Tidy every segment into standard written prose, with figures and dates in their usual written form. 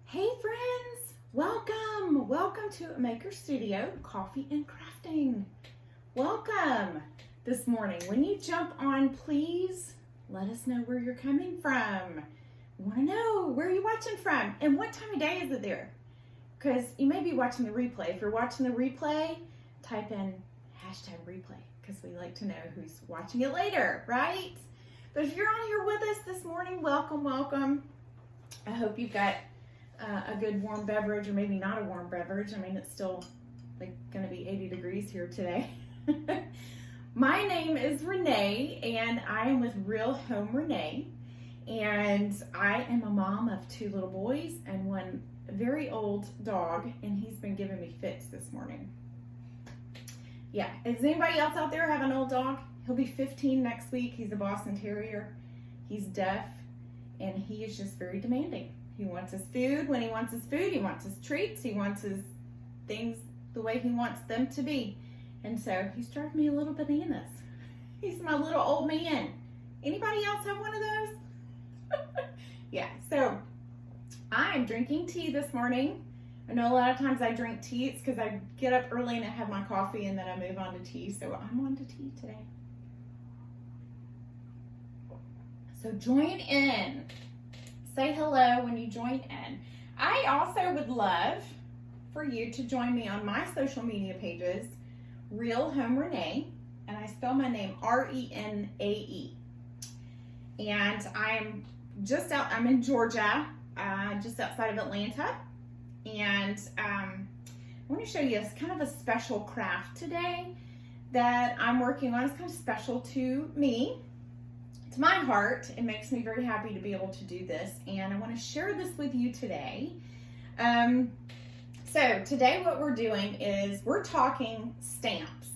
Hey friends, welcome to a Maker Studio, Coffee and Crafting. Welcome this morning. When you jump on, please let us know where you're coming from. We want to know where you're watching from and what time of day is it there, because you may be watching the replay. If you're watching the replay, type in #replay because we like to know who's watching it later, right? But if you're on here with us this morning, welcome. I hope you've got a good warm beverage, or maybe not a warm beverage. I mean, it's still like going to be 80 degrees here today. My name is Renee, and I am with Real Home Renae, and I am a mom of 2 little boys and one very old dog, and he's been giving me fits this morning. Yeah, is anybody else out there have an old dog? He'll be 15 next week. He's a Boston Terrier. He's deaf, and he is just very demanding. He wants his food when he wants his food. He wants his treats. He wants his things the way he wants them to be. And so he's driving me a little bananas. He's my little old man. Anybody else have one of those? Yeah, so I'm drinking tea this morning. I know a lot of times I drink tea. It's because I get up early and I have my coffee and then I move on to tea. So I'm on to tea today. So join in. Say hello when you join in. I also would love for you to join me on my social media pages, Real Home Renae, and I spell my name R-E-N-A-E. And I'm in Georgia, just outside of Atlanta. And I want to show you kind of a special craft today that I'm working on. It's kind of special to me. To my heart, it makes me very happy to be able to do this, and I want to share this with you today. So today what we're doing is we're talking stamps.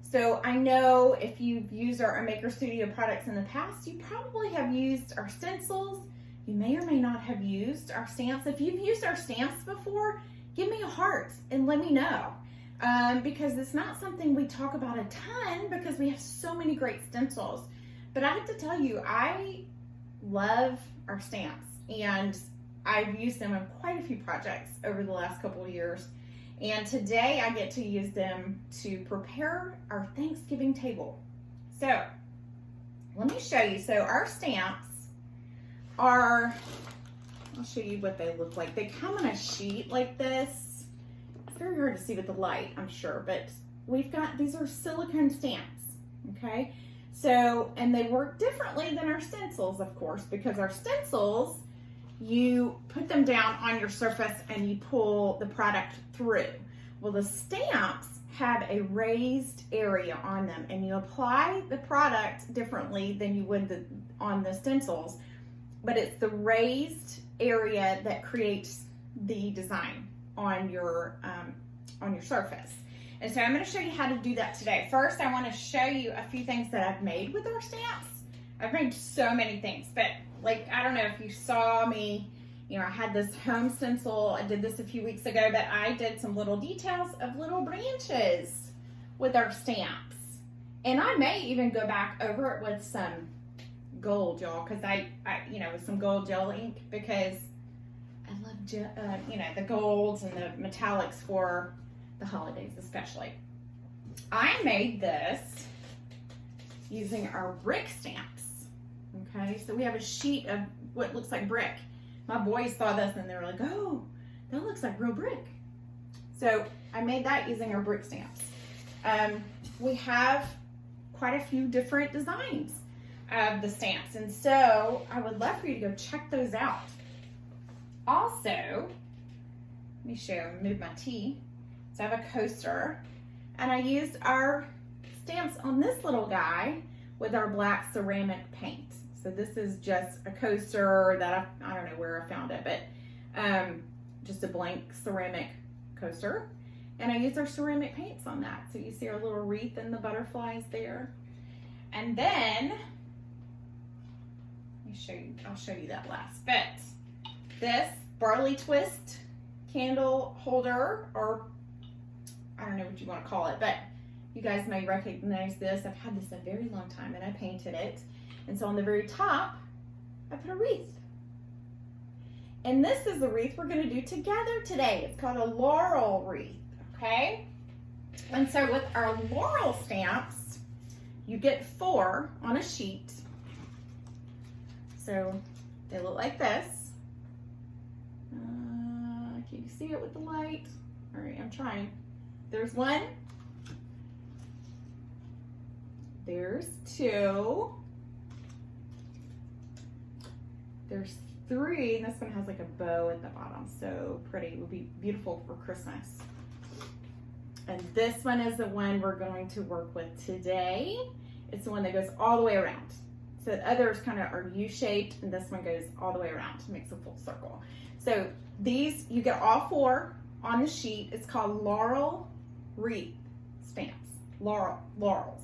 So I know if you've used our Maker Studio products in the past, you probably have used our stencils. You may or may not have used our stamps. If you've used our stamps before, give me a heart and let me know. Because it's not something we talk about a ton because we have so many great stencils. But I have to tell you, I love our stamps, and I've used them in quite a few projects over the last couple of years. And today I get to use them to prepare our Thanksgiving table. So let me show you. So our stamps are, I'll show you what they look like. They come on a sheet like this. It's very hard to see with the light, I'm sure, but these are silicone stamps, okay? So, and they work differently than our stencils, of course, because our stencils, you put them down on your surface and you pull the product through. Well, the stamps have a raised area on them, and you apply the product differently than you would on the stencils, but it's the raised area that creates the design on your surface. And so I'm going to show you how to do that today. First, I want to show you a few things that I've made with our stamps. I've made so many things, but like, I don't know if you saw me, I had this home stencil. I did this a few weeks ago, but I did some little details of little branches with our stamps. And I may even go back over it with some gold, y'all, because with some gold gel ink, because I love, the golds and the metallics for the holidays especially. I made this using our brick stamps. Okay, so we have a sheet of what looks like brick. My boys saw this and they were like, oh, that looks like real brick. So I made that using our brick stamps. We have quite a few different designs of the stamps, and so I would love for you to go check those out. Also, let me move my tea. So I have a coaster, and I used our stamps on this little guy with our black ceramic paint. So this is just a coaster that I don't know where I found it, but just a blank ceramic coaster. And I used our ceramic paints on that. So you see our little wreath and the butterflies there. And then, I'll show you that last. But this barley twist candle holder, or I don't know what you want to call it, but you guys may recognize this. I've had this a very long time, and I painted it. And so on the very top, I put a wreath. And this is the wreath we're going to do together today. It's called a Laurel Wreath, okay? And so with our Laurel stamps, you get 4 on a sheet. So they look like this. Can you see it with the light? All right, I'm trying. There's 1. There's 2. There's 3, and this one has like a bow at the bottom. So pretty. It would be beautiful for Christmas. And this one is the one we're going to work with today. It's the one that goes all the way around. So the others kind of are U-shaped, and this one goes all the way around, makes a full circle. So these, you get all 4 on the sheet. It's called Laurel Wreath stamps. Laurels.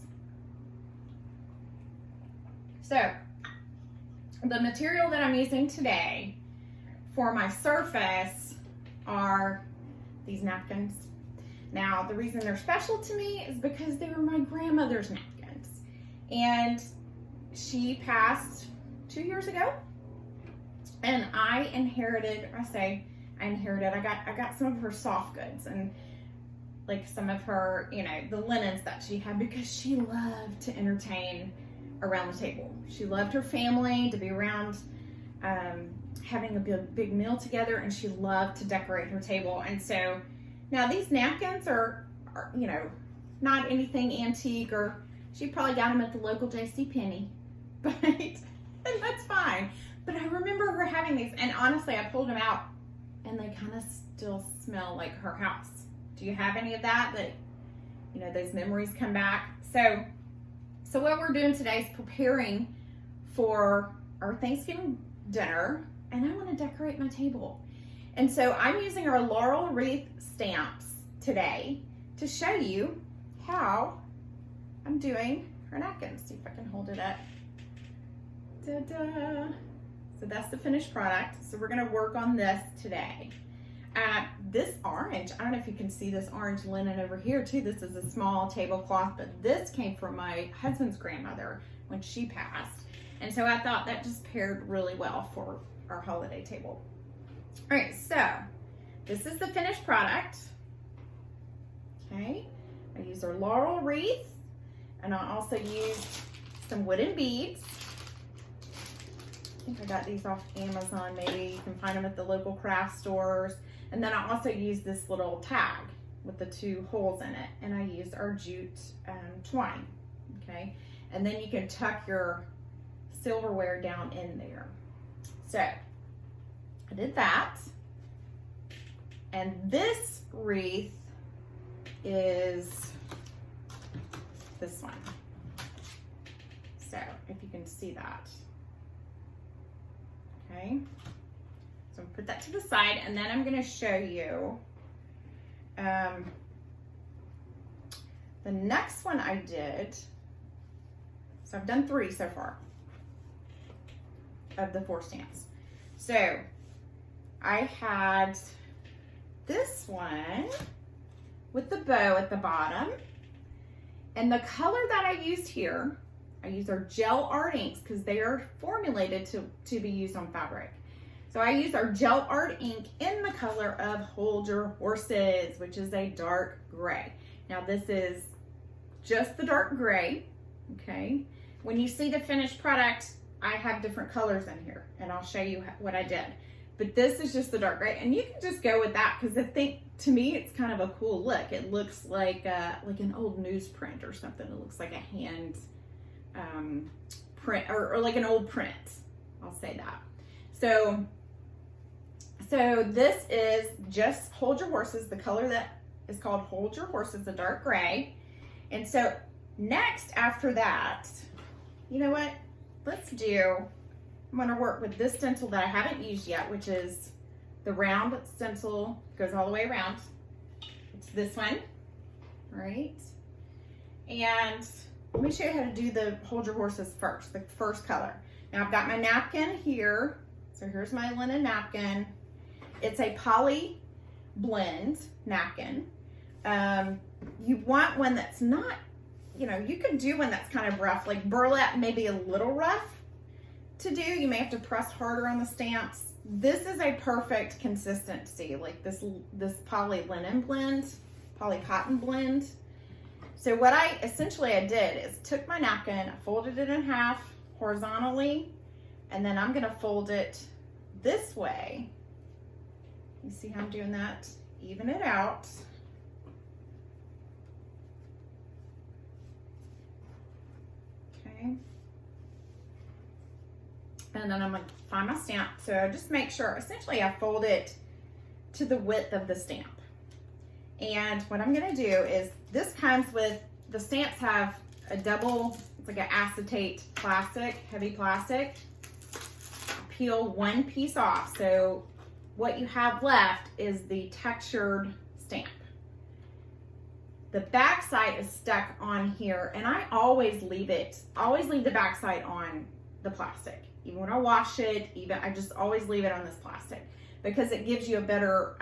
So the material that I'm using today for my surface are these napkins. Now, the reason they're special to me is because they were my grandmother's napkins. And she passed 2 years ago. And I got some of her soft goods and like some of her, the linens that she had, because she loved to entertain around the table. She loved her family, to be around having a big meal together, and she loved to decorate her table. And so now these napkins are not anything antique, or she probably got them at the local JCPenney, but and that's fine. But I remember her having these, and honestly, I pulled them out and they kind of still smell like her house. Do you have any of that those memories come back? So what we're doing today is preparing for our Thanksgiving dinner, and I want to decorate my table. And so I'm using our Laurel Wreath stamps today to show you how I'm doing her napkins. See if I can hold it up. Ta-da! So that's the finished product. So we're going to work on this today. This orange, I don't know if you can see this orange linen over here too. This is a small tablecloth, but this came from my husband's grandmother when she passed. And so I thought that just paired really well for our holiday table. All right, so this is the finished product. Okay, I used our Laurel Wreath, and I also used some wooden beads. I think I got these off Amazon. Maybe you can find them at the local craft stores. And then I also used this little tag with the 2 holes in it, and I used our jute twine. Okay, and then you can tuck your silverware down in there. So I did that, and this wreath is this one. So if you can see that. Okay, so put that to the side, and then I'm going to show you the next one I did. So I've done 3 so far of the 4 stamps. So I had this one with the bow at the bottom, and the color that I used here, I use our gel art inks because they are formulated to be used on fabric. So I use our gel art ink in the color of Hold Your Horses, which is a dark gray. Now this is just the dark gray, okay? When you see the finished product, I have different colors in here, and I'll show you what I did. But this is just the dark gray, and you can just go with that because I think, to me, it's kind of a cool look. It looks like an old newsprint or something. It looks like a hand print, or like an old print. I'll say that. So this is just Hold Your Horses. The color that is called Hold Your Horses, the dark gray. And so next, after that, you know what? I'm going to work with this stencil that I haven't used yet, which is the round stencil, goes all the way around. It's this one, right? And let me show you how to do the Hold Your Horses first, the first color. Now I've got my napkin here. So here's my linen napkin. It's a poly blend napkin. You want one that's not, you could do one that's kind of rough, like burlap, maybe a little rough to do. You may have to press harder on the stamps, this is a perfect consistency, like this poly linen blend, poly cotton blend. So what I did is took my napkin, folded it in half horizontally, and then I'm gonna fold it this way. You see how I'm doing that? Even it out. Okay. And then I'm gonna find my stamp. So just make sure, essentially I fold it to the width of the stamp. And what I'm gonna do is, this comes with, the stamps have a double, it's like an acetate plastic, heavy plastic. Peel one piece off. So what you have left is the textured stamp. The back side is stuck on here, and I always leave the back side on the plastic. Even when I wash it, I just always leave it on this plastic because it gives you a better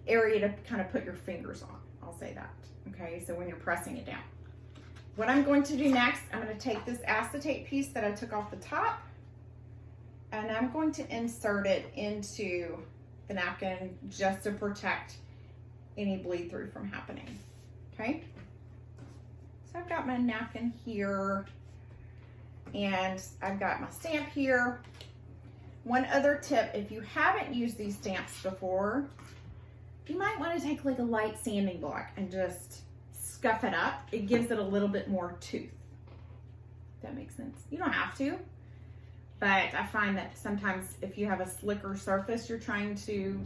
area to kind of put your fingers on. I'll say that. Okay, so when you're pressing it down. What I'm going to do next, I'm going to take this acetate piece that I took off the top, and I'm going to insert it into the napkin just to protect any bleed through from happening. Okay, so I've got my napkin here, and I've got my stamp here. One other tip, if you haven't used these stamps before, you might want to take like a light sanding block and just scuff it up. It gives it a little bit more tooth. If that makes sense. You don't have to, but I find that sometimes if you have a slicker surface you're trying to,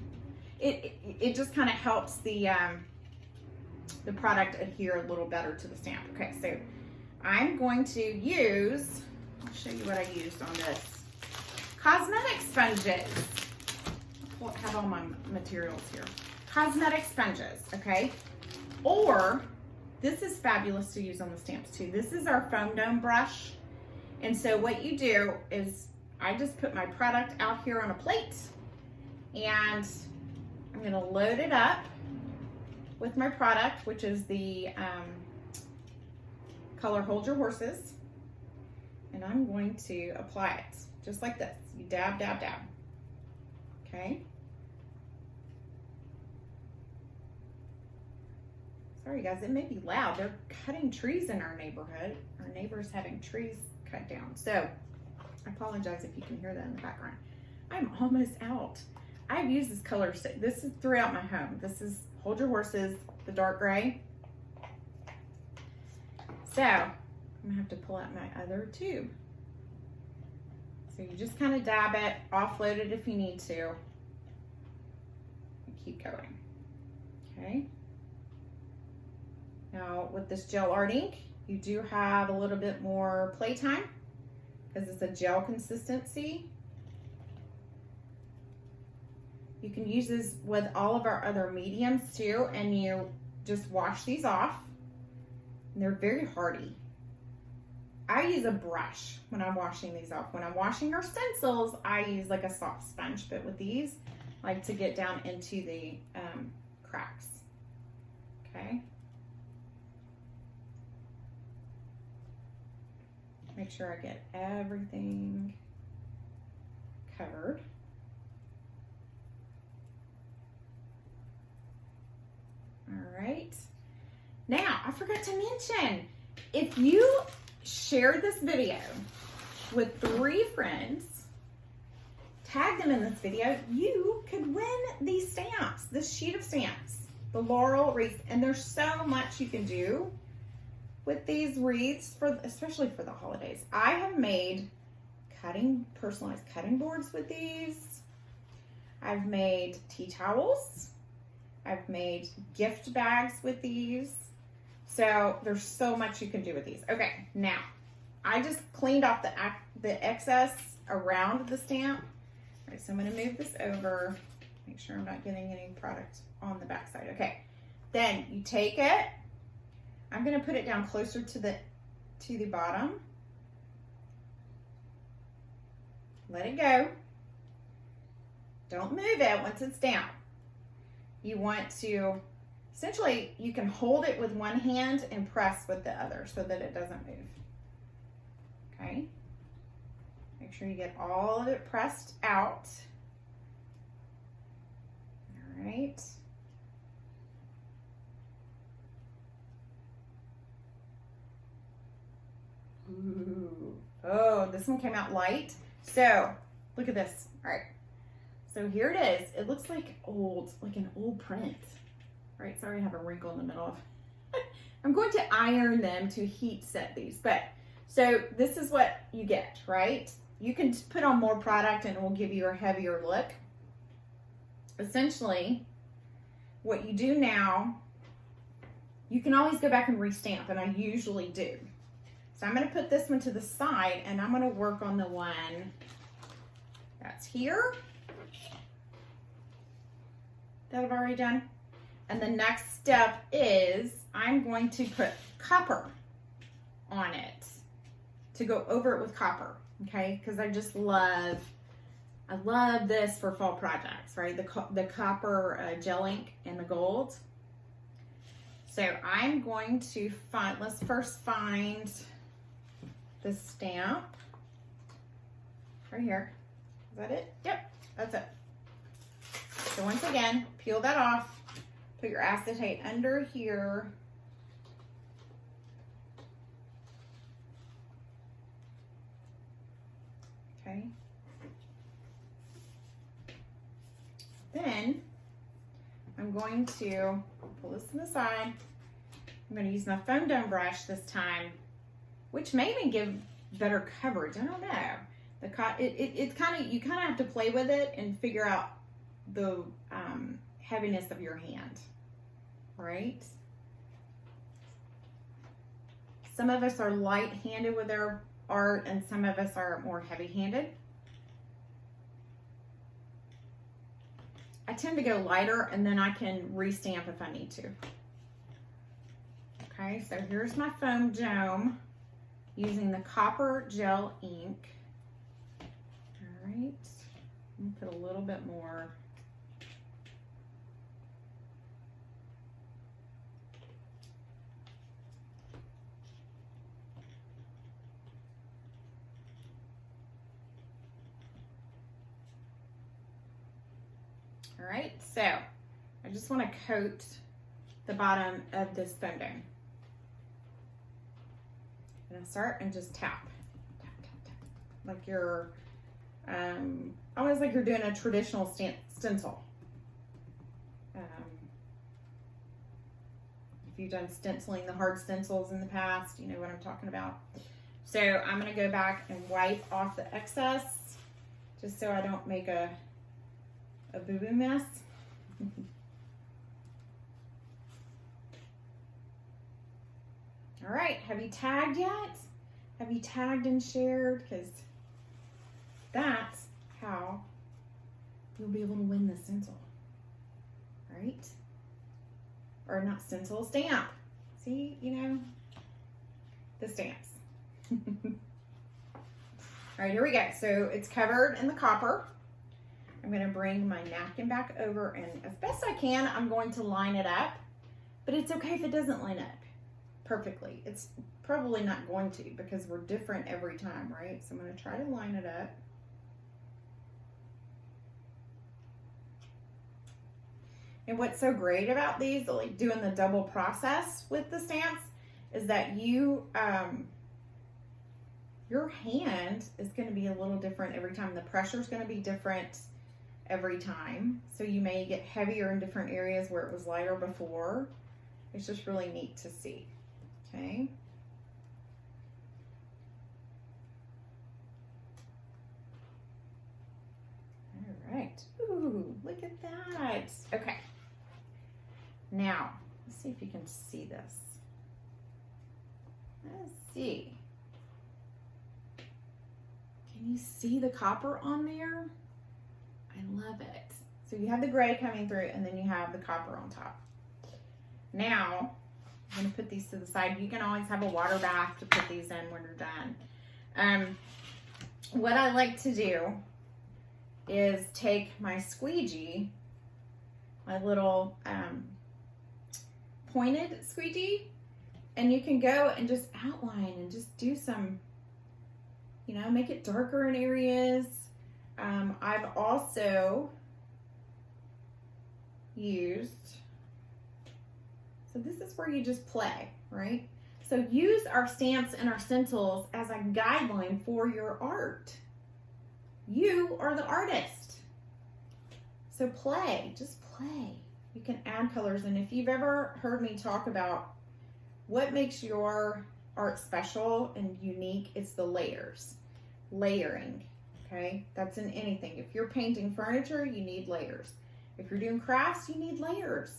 it just kind of helps the product adhere a little better to the stamp. Okay, so I'm going to use, I'll show you what I used on this. Cosmetic sponges. I'll have all my materials here. Cosmetic sponges, okay? Or, this is fabulous to use on the stamps too. This is our foam dome brush. And so what you do is, I just put my product out here on a plate, and I'm gonna load it up with my product, which is the color Hold Your Horses. And I'm going to apply it just like this. You dab, dab, dab. Okay. Sorry guys, it may be loud. They're cutting trees in our neighborhood. Our neighbor's having trees cut down. So I apologize if you can hear that in the background. I'm almost out. I've used this color stick. This is throughout my home. This is Hold Your Horses, the dark gray. So I'm gonna have to pull out my other tube. So you just kind of dab it, offload it if you need to, and keep going. Okay. Now with this gel art ink, you do have a little bit more playtime because it's a gel consistency. You can use this with all of our other mediums too, and you just wash these off. And they're very hardy. I use a brush when I'm washing these off. When I'm washing our stencils, I use like a soft sponge, but with these, I like to get down into the cracks. Okay. Make sure I get everything covered. All right. Now, I forgot to mention, if you share this video with 3 friends, tag them in this video, you could win these stamps, this sheet of stamps, the Laurel Wreath. And there's so much you can do with these wreaths, especially for the holidays. I have made personalized cutting boards with these. I've made tea towels. I've made gift bags with these. So there's so much you can do with these. Okay, now I just cleaned off the excess around the stamp. All right, so I'm gonna move this over, make sure I'm not getting any product on the back side. Okay, then you take it, I'm gonna put it down closer to the bottom. Let it go. Don't move it once it's down. You want to, essentially, you can hold it with one hand and press with the other so that it doesn't move. Okay. Make sure you get all of it pressed out. All right. Ooh. Oh, this one came out light. So look at this. All right. So here it is. It looks like an old print. All right. Sorry, I have a wrinkle in the middle of. I'm going to iron them to heat set these, but so this is what you get, right? You can put on more product and it will give you a heavier look. Essentially, what you do now, you can always go back and restamp, and I usually do. So I'm going to put this one to the side, and I'm going to work on the one that's here that I've already done. And the next step is I'm going to put copper on it to go over it with copper, okay? Because I love this for fall projects, right? The copper gel ink and the gold. So I'm going to let's first find the stamp right here. Is that it? Yep, that's it. So once again, peel that off. Put your acetate under here. Okay. Then I'm going to pull this to the side. I'm going to use my foam dome brush this time, which may even give better coverage. I don't know. You kind of have to play with it and figure out the heaviness of your hand, right? Some of us are light-handed with our art, and some of us are more heavy-handed. I tend to go lighter, and then I can restamp if I need to. Okay, so here's my foam dome using the copper gel ink. All right, I'm gonna put a little bit more. All right, so I just want to coat the bottom of this foam dome. I'm gonna start and just tap, tap, tap, tap, like you're, almost like you're doing a traditional stencil. If you've done stenciling, the hard stencils in the past, you know what I'm talking about. So I'm gonna go back and wipe off the excess, just so I don't make a boo-boo mess. All right, have you tagged yet? Have you tagged and shared? Because that's how you'll be able to win the stencil, right? Or not stencil, stamp. See, you know, the stamps. All right, here we go. So it's covered in the copper. I'm going to bring my napkin back over, and as best I can, I'm going to line it up, but it's okay if it doesn't line up perfectly. It's probably not going to, because we're different every time, right? So I'm going to try to line it up. And what's so great about these, like doing the double process with the stamps, is that your hand is going to be a little different every time. The pressure is going to be different every time. So you may get heavier in different areas where it was lighter before. It's just really neat to see. Okay. All right. Ooh, look at that. Okay. Now, let's see if you can see this. Let's see. Can you see the copper on there? I love it. So you have the gray coming through, and then you have the copper on top. Now, I'm going to put these to the side. You can always have a water bath to put these in when you're done. What I like to do is take my squeegee, my little pointed squeegee, and you can go and just outline and just do some you know, make it darker in areas. I've also used, so this is where you just play, right? So use our stamps and our stencils as a guideline for your art. You are the artist. So play, just play. You can add colors, and if you've ever heard me talk about what makes your art special and unique, it's the layers. Layering, okay? That's in anything. If you're painting furniture, you need layers. If you're doing crafts, you need layers,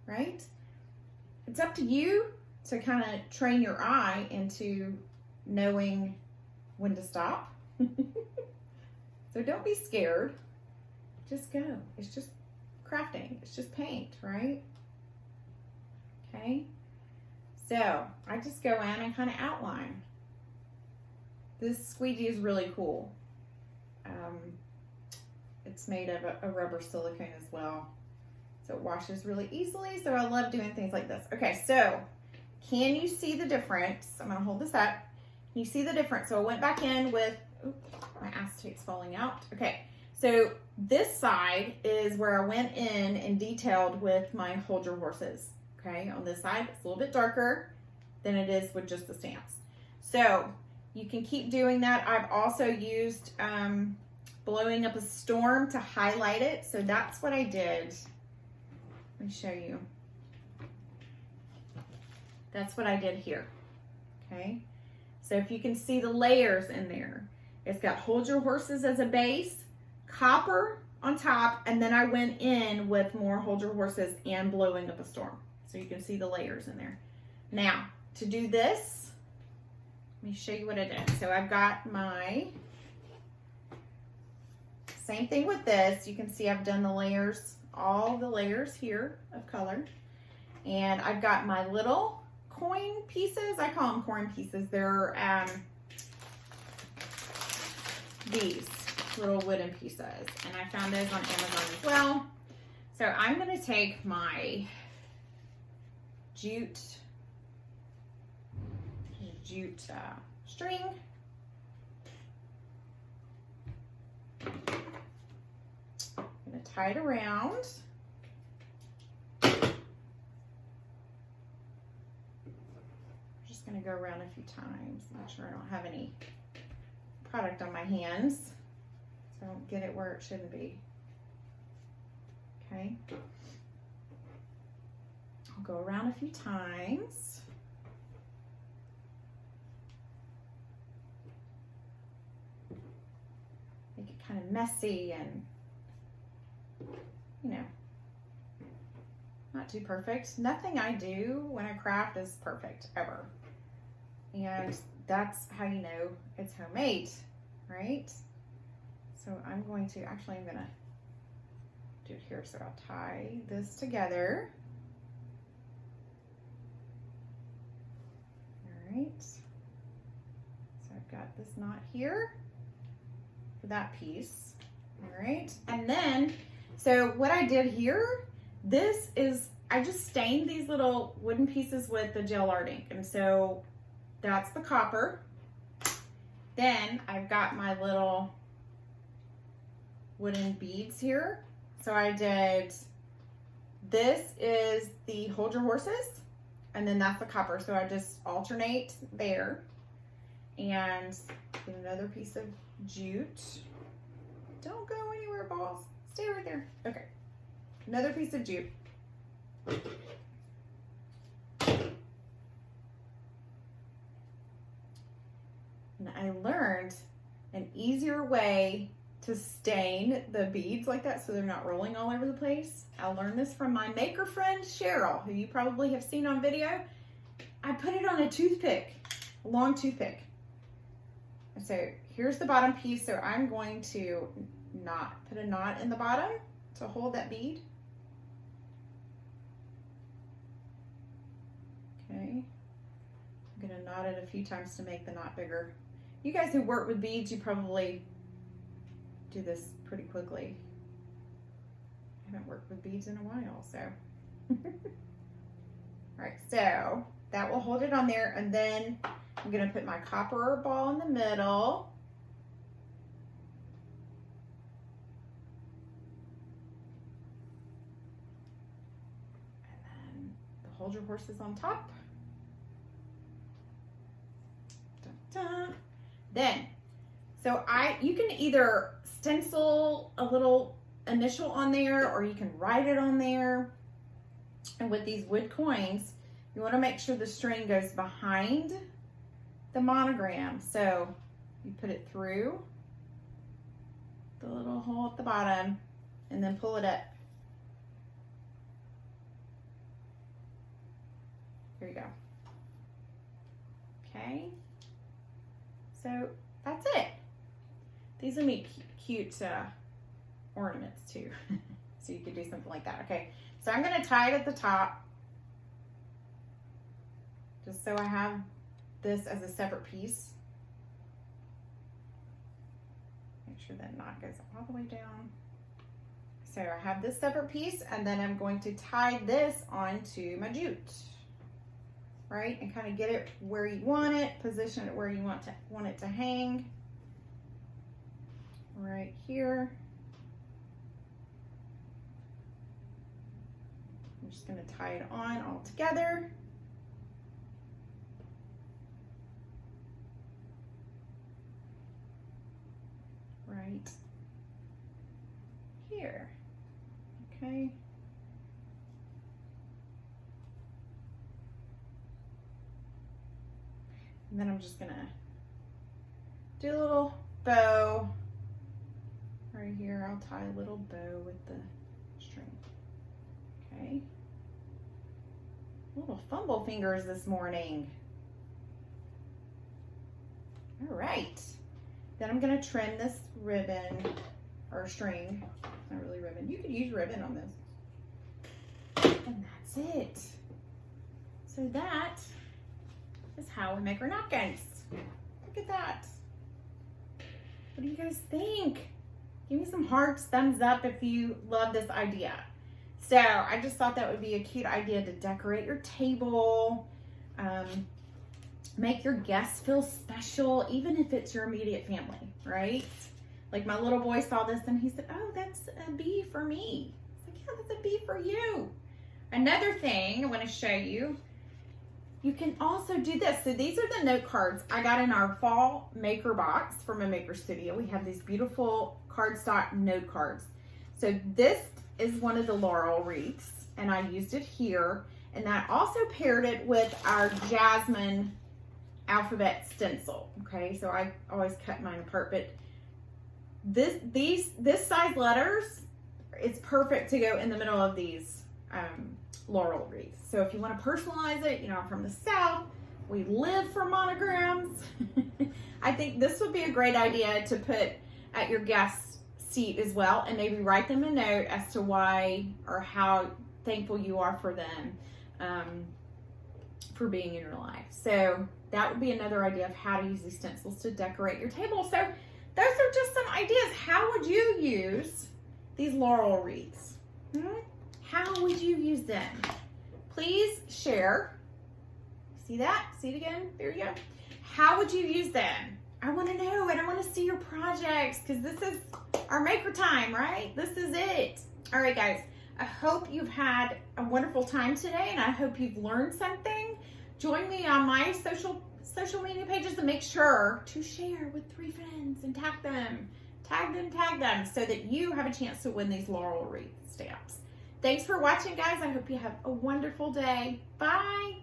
right? It's up to you to kind of train your eye into knowing when to stop. So don't be scared. Just go. It's just crafting. It's just paint, right? Okay. So I just go in and kind of outline. This squeegee is really cool. It's made of a rubber silicone as well. So it washes really easily. So I love doing things like this. Okay, so can you see the difference? I'm gonna hold this up. Can you see the difference? So I went back in with, oops, my acetate's falling out. Okay, so this side is where I went in and detailed with my Hold Your Horses. Okay, on this side, it's a little bit darker than it is with just the stamps. So you can keep doing that. I've also used Blowing Up a Storm to highlight it. So that's what I did. Let me show you. That's what I did here, okay? So if you can see the layers in there, it's got Hold Your Horses as a base, copper on top, and then I went in with more Hold Your Horses and Blowing Up a Storm. So you can see the layers in there. Now, to do this, let me show you what I did. So I've got my, same thing with this. You can see I've done the layers, all the layers here of color. And I've got my little coin pieces. I call them coin pieces. They're these little wooden pieces. And I found those on Amazon as well. So I'm going to take my jute string. I'm going to tie it around. Going to go around a few times, make sure I don't have any product on my hands, so I don't get it where it shouldn't be. Okay, I'll go around a few times. Make it kind of messy and, you know, not too perfect. Nothing I do when I craft is perfect, ever. And that's how you know it's homemade, right? So I'm going to, actually I'm gonna do it here. So I'll tie this together. All right. So I've got this knot here for that piece. All right. And then, so what I did here, this is, I just stained these little wooden pieces with the gel art ink. And so that's the copper. Then I've got my little wooden beads here. So I did, this is the Hold Your Horses, and then that's the copper. So I just alternate there. And get another piece of jute. Don't go anywhere, balls. Stay right there. Okay. Another piece of jute. And I learned an easier way to stain the beads like that so they're not rolling all over the place. I learned this from my maker friend, Cheryl, who you probably have seen on video. I put it on a toothpick, a long toothpick. And so here's the bottom piece. So I'm going to put a knot in the bottom to hold that bead. Okay. I'm gonna knot it a few times to make the knot bigger. You guys who work with beads, you probably do this pretty quickly. I haven't worked with beads in a while, so. All right, so that will hold it on there, and then I'm gonna put my copper ball in the middle, hold your horses on top. Dun, dun. Then, so you can either stencil a little initial on there, or you can write it on there. And with these wood coins, you want to make sure the string goes behind the monogram. So you put it through the little hole at the bottom and then pull it up. Here you go. Okay. So that's it. These will make cute ornaments too. So you could do something like that. Okay. So I'm going to tie it at the top, just so I have this as a separate piece. Make sure that knot goes all the way down. So I have this separate piece, and then I'm going to tie this onto my jute, right? And kind of get it where you want it, position it where you want it to hang, right here. I'm just going to tie it on all together. Right here. Okay. And then I'm just going to do a little bow right here. I'll tie a little bow with the string. Okay. Little fumble fingers this morning. All right. Then I'm going to trim this ribbon or string. It's not really ribbon. You could use ribbon on this. And that's it. So that is how we make our napkins. Look at that. What do you guys think? Give me some hearts, thumbs up if you love this idea. So I just thought that would be a cute idea to decorate your table, make your guests feel special, even if it's your immediate family, right? Like my little boy saw this and he said, oh, that's a B for me. I was like, yeah, that's a B for you. Another thing I want to show you, you can also do this. So these are the note cards I got in our fall maker box from a maker studio. We have these beautiful cardstock note cards. So this is one of the Laurel Wreaths, and I used it here. And I also paired it with our Jasmine alphabet stencil. Okay, so I always cut mine apart, but this size letters, it's perfect to go in the middle of these Laurel Wreaths. So if you want to personalize it, you know, I'm from the South, we live for monograms. I think this would be a great idea to put at your guest seat as well, and maybe write them a note as to why or how thankful you are for them for being in your life. So that would be another idea of how to use these stencils to decorate your table. So those are just some ideas. How would you use these Laurel Wreaths? How would you use them? Please share. See that? See it again? There you go. How would you use them? I want to know, and I want to see your projects, because this is our maker time, right? This is it. All right, guys. I hope you've had a wonderful time today, and I hope you've learned something. Join me on my social media pages, and make sure to share with 3 friends and tag them, so that you have a chance to win these Laurel Wreath stamps. Thanks for watching, guys. I hope you have a wonderful day. Bye.